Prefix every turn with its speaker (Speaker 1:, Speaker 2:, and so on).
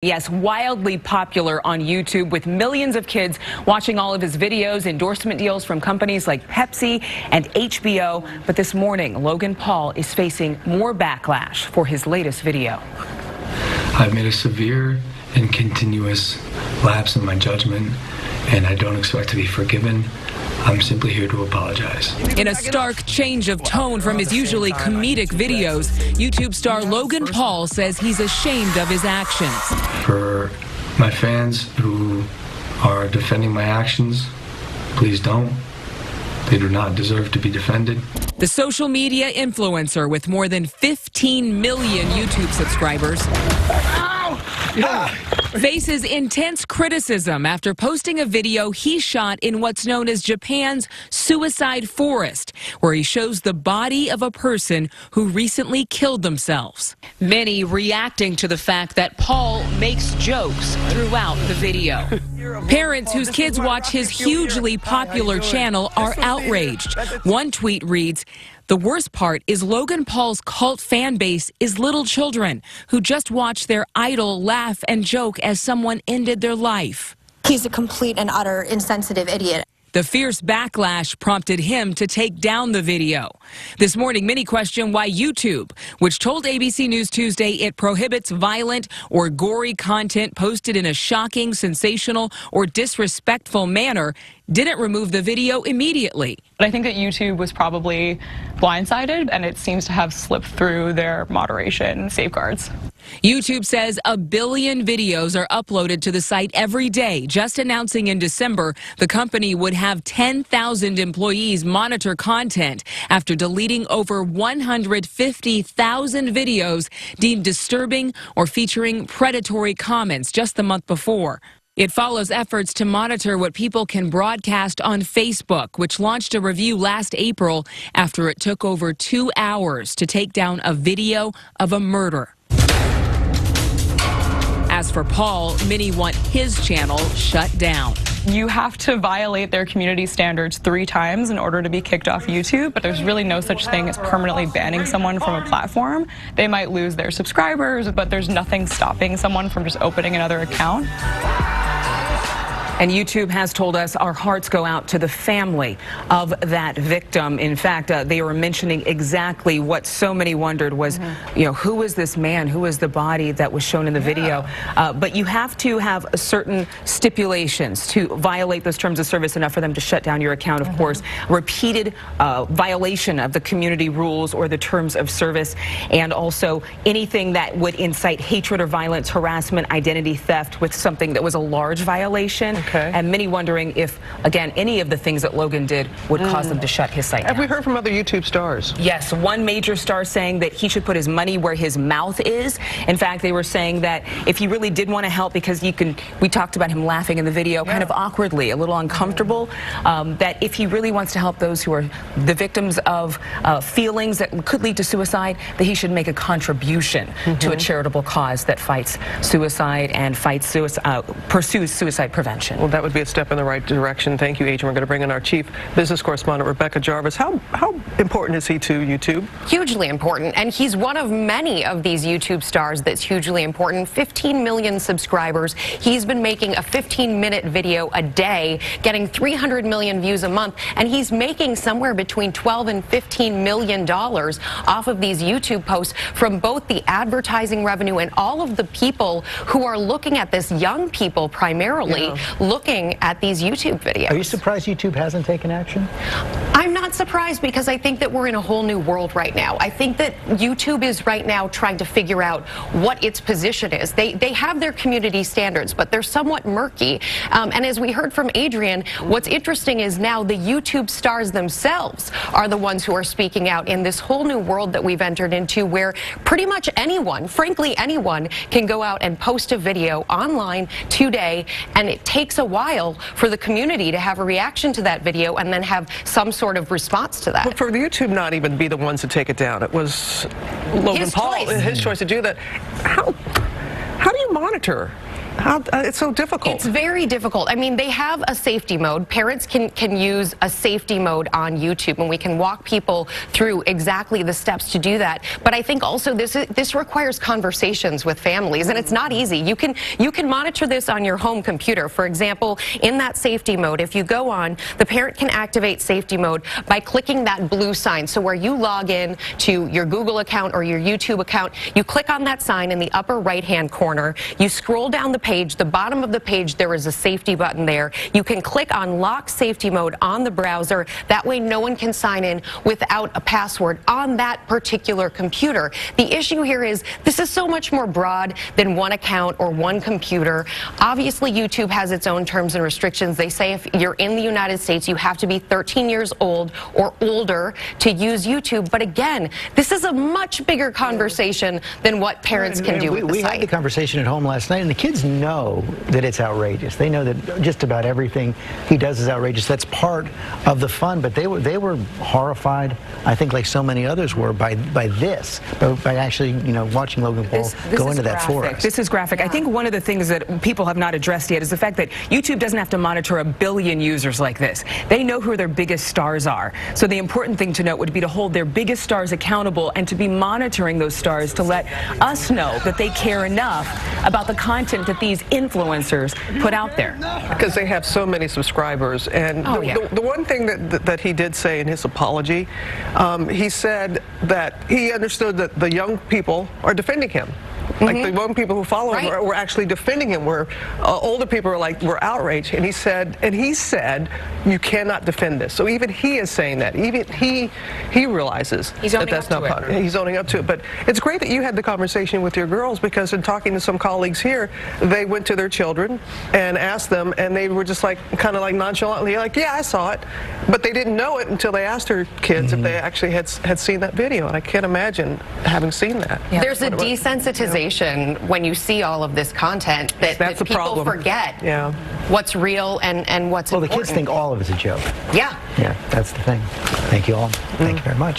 Speaker 1: Yes, wildly popular on YouTube with millions of kids watching all of his videos, endorsement deals from companies like Pepsi and HBO. But this morning, Logan Paul is facing more backlash for his latest video.
Speaker 2: I've made a severe and continuous lapse in my judgment, and I don't expect to be forgiven. I'm simply here to apologize.
Speaker 3: In a stark change of tone from his usually comedic videos, YouTube star Logan Paul says he's ashamed of his actions.
Speaker 2: For my fans who are defending my actions, please don't. They do not deserve to be defended.
Speaker 3: The social media influencer with more than 15 million YouTube subscribers faces intense criticism after posting a video he shot in what's known as Japan's suicide forest, where he shows the body of a person who recently killed themselves. Many reacting to the fact that Paul makes jokes throughout the video. Parents whose kids watch his hugely popular channel are outraged. One tweet reads, "The worst part is Logan Paul's cult fan base is little children who just watch their idol laugh and joke as someone ended their life."
Speaker 4: He's a complete and utter insensitive idiot.
Speaker 3: The fierce backlash prompted him to take down the video. This morning, many question why YouTube, which told ABC News Tuesday it prohibits violent or gory content posted in a shocking, sensational, or disrespectful manner, didn't remove the video immediately.
Speaker 5: But I think that YouTube was probably blindsided, and it seems to have slipped through their moderation safeguards.
Speaker 3: YouTube says 1 billion videos are uploaded to the site every day, just announcing in December the company would have 10,000 employees monitor content after deleting over 150,000 videos deemed disturbing or featuring predatory comments just the month before. It follows efforts to monitor what people can broadcast on Facebook, which launched a review last April after it took over 2 hours to take down a video of a murder. As for Paul, many want his channel shut down.
Speaker 5: You have to violate their community standards 3 times in order to be kicked off YouTube, but there's really no such thing as permanently banning someone from a platform. They might lose their subscribers, but there's nothing stopping someone from just opening another account.
Speaker 1: And YouTube has told us our hearts go out to the family of that victim. In fact, they were mentioning exactly what so many wondered was, who is this man? Who is the body that was shown in the video? But you have to have certain stipulations to violate those terms of service enough for them to shut down your account, of course. Repeated violation of the community rules or the terms of service, and also anything that would incite hatred or violence, harassment, identity theft with something that was a large violation.
Speaker 6: Okay.
Speaker 1: And many wondering if, again, any of the things that Logan did would cause them to shut his site down.
Speaker 6: Have we heard from other YouTube stars?
Speaker 1: Yes, one major star saying that he should put his money where his mouth is. In fact, they were saying that if he really did want to help, because we talked about him laughing in the video kind of awkwardly, a little uncomfortable, that if he really wants to help those who are the victims of feelings that could lead to suicide, that he should make a contribution to a charitable cause that fights suicide and pursues suicide prevention.
Speaker 6: Well, that would be a step in the right direction. Thank you, Agent. We're going to bring in our chief business correspondent, Rebecca Jarvis. How important is he to YouTube?
Speaker 7: Hugely important, and he's one of many of these YouTube stars that's hugely important. 15 million subscribers. He's been making a 15-minute video a day, getting 300 million views a month, and he's making somewhere between $12 and $15 million off of these YouTube posts from both the advertising revenue and all of the people who are looking at this, young people primarily, looking at these YouTube videos.
Speaker 8: Are you surprised YouTube hasn't taken action?
Speaker 7: I'm not surprised, because I think that we're in a whole new world right now. I think that YouTube is right now trying to figure out what its position is. They have their community standards, but they're somewhat murky. And as we heard from Adrian, what's interesting is now the YouTube stars themselves are the ones who are speaking out in this whole new world that we've entered into, where pretty much anyone, frankly anyone, can go out and post a video online today, and it takes a while for the community to have a reaction to that video and then have some sort of response to that.
Speaker 6: But for YouTube not even be the ones to take it down, it was Logan Paul, his choice to do that. How do you monitor It's so difficult.
Speaker 7: It's very difficult. I mean, they have a safety mode. Parents can use a safety mode on YouTube, and we can walk people through exactly the steps to do that. But I think also this requires conversations with families, and it's not easy. You can monitor this on your home computer. For example, in that safety mode, if you go on, the parent can activate safety mode by clicking that blue sign. So where you log in to your Google account or your YouTube account, you click on that sign in the upper right-hand corner. You scroll down the page. The bottom of the page, there is a safety button there. You can click on lock safety mode on the browser. That way no one can sign in without a password on that particular computer. The issue here is this is so much more broad than one account or one computer. Obviously, YouTube has its own terms and restrictions. They say if you're in the United States, you have to be 13 years old or older to use YouTube. But again, this is a much bigger conversation than what parents can do with the
Speaker 8: We
Speaker 7: site.
Speaker 8: had the conversation at home last night, and the kids know that it's outrageous. They know that just about everything he does is outrageous. That's part of the fun, but they were horrified, I think, like so many others were, by actually, watching Logan Paul go into that forest.
Speaker 1: This is graphic. Yeah. I think one of the things that people have not addressed yet is the fact that YouTube doesn't have to monitor 1 billion users like this. They know who their biggest stars are. So the important thing to note would be to hold their biggest stars accountable and to be monitoring those stars to let us know that they care enough about the content that these influencers put out there.
Speaker 6: Because they have so many subscribers. And the one thing that he did say in his apology, he said that he understood that the young people are defending him. Like the young people who follow him were actually defending him, where older people were outraged, and he said you cannot defend this. So even he is saying that. Even he realizes that that's not possible. He's owning up to it. But it's great that you had the conversation with your girls, because in talking to some colleagues here, they went to their children and asked them, and they were just like kind of like nonchalantly like, yeah, I saw it, but they didn't know it until they asked their kids if they actually had seen that video. And I can't imagine having seen that.
Speaker 7: Yeah. There's a desensitization when you see all of this content that people forget what's real and what's important.
Speaker 8: Well, the kids think all of it's a joke.
Speaker 7: Yeah.
Speaker 8: Yeah, that's the thing. Thank you all. Thank you very much.